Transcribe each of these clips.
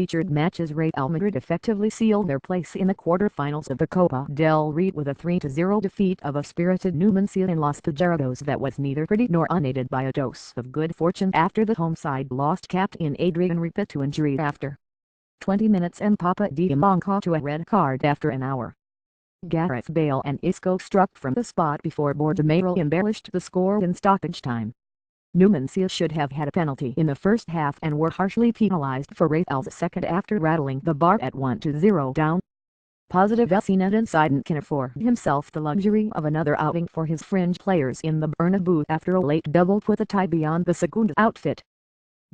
featured matches, Real Madrid effectively sealed their place in the quarter-finals of the Copa del Rey with a 3-0 defeat of a spirited Numancia in Los Pajardos that was neither pretty nor unaided by a dose of good fortune after the home side lost captain Adrian Ripa to injury after 20 minutes and Papa Diamanca to a red card after an hour. Gareth Bale and Isco struck from the spot before Bortomeu embellished the score in stoppage time. Numancia should have had a penalty in the first half and were harshly penalized for Real's second after rattling the bar at 1-0 down. Positive Zinedine Zidane can afford himself the luxury of another outing for his fringe players in the Bernabeu after a late double put the tie beyond the Segunda outfit.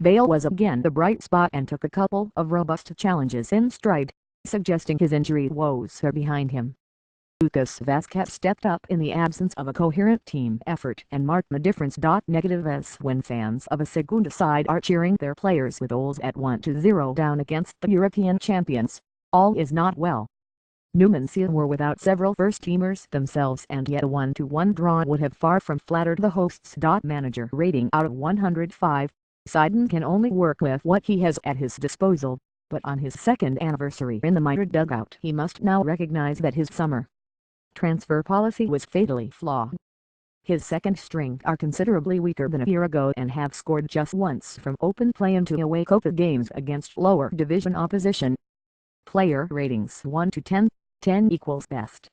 Bale was again the bright spot and took a couple of robust challenges in stride, suggesting his injury woes are behind him. Vazquez stepped up in the absence of a coherent team effort and marked the difference. Negative as when fans of a Segunda side are cheering their players with goals at 1-0 down against the European champions, all is not well. Numancia were without several first-teamers themselves, and yet a 1-1 draw would have far from flattered the hosts. Manager rating out of 105, Zidane can only work with what he has at his disposal, but on his second anniversary in the Madrid dugout he must now recognize that his summer transfer policy was fatally flawed. His second string are considerably weaker than a year ago and have scored just once from open play in 2 away Copa games against lower division opposition. Player ratings 1 to 10, 10 equals best.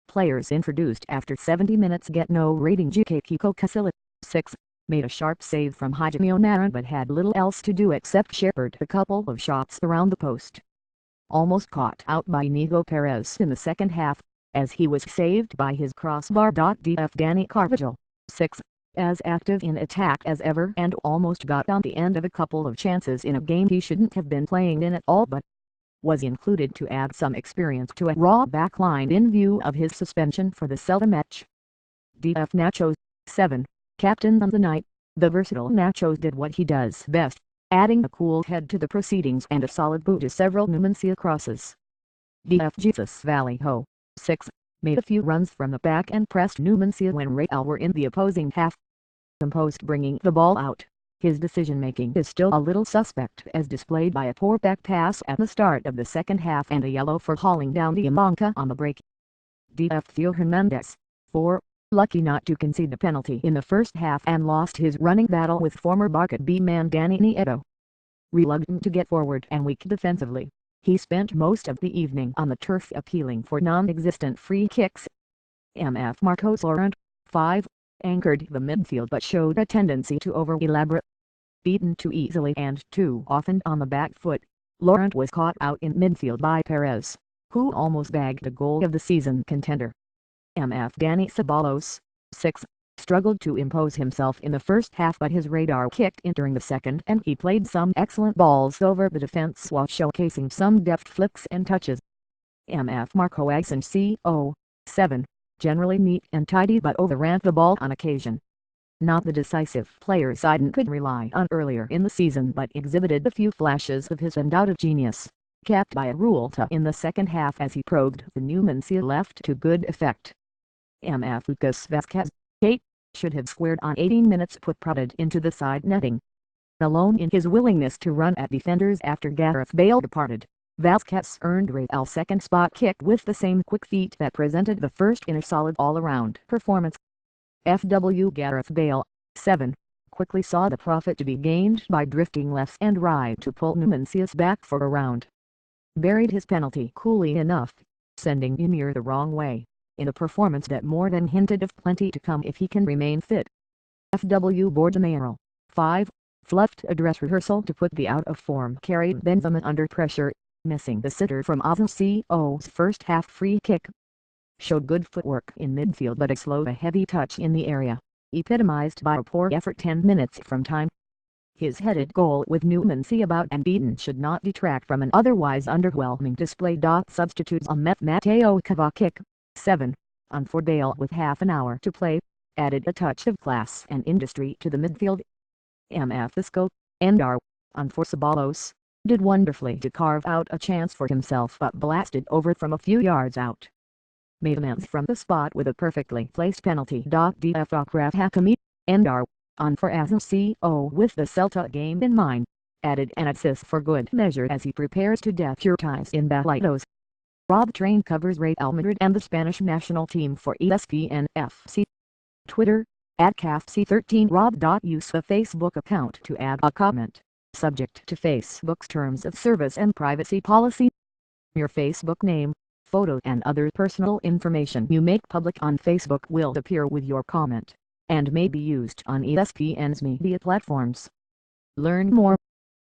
Players introduced after 70 minutes get no rating. Kiko Casillas, 6, made a sharp save from Jaime Marin but had little else to do except shepherd a couple of shots around the post. Almost caught out by Inigo Perez in the second half, as he was saved by his crossbar. Dani Carvajal, 6, as active in attack as ever and almost got on the end of a couple of chances in a game he shouldn't have been playing in at all, but was included to add some experience to a raw backline in view of his suspension for the Celta match. Nacho, 7, captain of the night. The versatile Nacho did what he does best, adding a cool head to the proceedings and a solid boot to several Numancia crosses. Jesus Vallejo, 6, made a few runs from the back and pressed Numancia when Real were in the opposing half. Composed bringing the ball out, his decision-making is still a little suspect as displayed by a poor back pass at the start of the second half and a yellow for hauling down Diamanca on the break. Theo Hernandez, 4, lucky not to concede the penalty in the first half and lost his running battle with former Barca B man Dani Nieto. Reluctant to get forward and weak defensively, he spent most of the evening on the turf appealing for non-existent free kicks. Marcos Llorente, 5, anchored the midfield but showed a tendency to over-elaborate. Beaten too easily and too often on the back foot, Llorente was caught out in midfield by Perez, who almost bagged a goal of the season contender. Dani Ceballos, 6, struggled to impose himself in the first half but his radar kicked in during the second and he played some excellent balls over the defense while showcasing some deft flicks and touches. Marco Asensio, 7, generally neat and tidy but overran the ball on occasion. Not the decisive player Zidane could rely on earlier in the season but exhibited a few flashes of his undoubted genius, capped by a Rulta in the second half as he probed the Numancia left to good effect. Vazquez, 8, should have squared on 18 minutes put prodded into the side netting. Alone in his willingness to run at defenders after Gareth Bale departed, Vazquez earned Real's second spot kick with the same quick feet that presented the first in a solid all-around performance. Gareth Bale, 7, quickly saw the profit to be gained by drifting left and right to pull Numancia's back for a round. Buried his penalty coolly enough, sending Emir the wrong way, in a performance that more than hinted of plenty to come if he can remain fit. Bortomeu, 5, fluffed a dress rehearsal to put the out-of-form carried Benzema under pressure, missing the sitter from Asensio's first half free kick. Showed good footwork in midfield but a slow heavy touch in the area, epitomized by a poor effort 10 minutes from time. His headed goal with Numancia about and beaten should not detract from an otherwise underwhelming display. Substitutes Mateo Kovacic, 7, on for Bale with half an hour to play, added a touch of class and industry to the midfield. Isco, Endar, on for Ceballos, did wonderfully to carve out a chance for himself but blasted over from a few yards out. Made amends from the spot with a perfectly placed penalty. Hakimi, Endar, on for Asensio with the Celta game in mind, added an assist for good measure as he prepares to deputize in Balitos. Rob Train covers Real Madrid and the Spanish national team for ESPN FC. Twitter, @CAFC13. Rob. Use a Facebook account to add a comment, subject to Facebook's terms of service and privacy policy. Your Facebook name, photo and other personal information you make public on Facebook will appear with your comment, and may be used on ESPN's media platforms. Learn more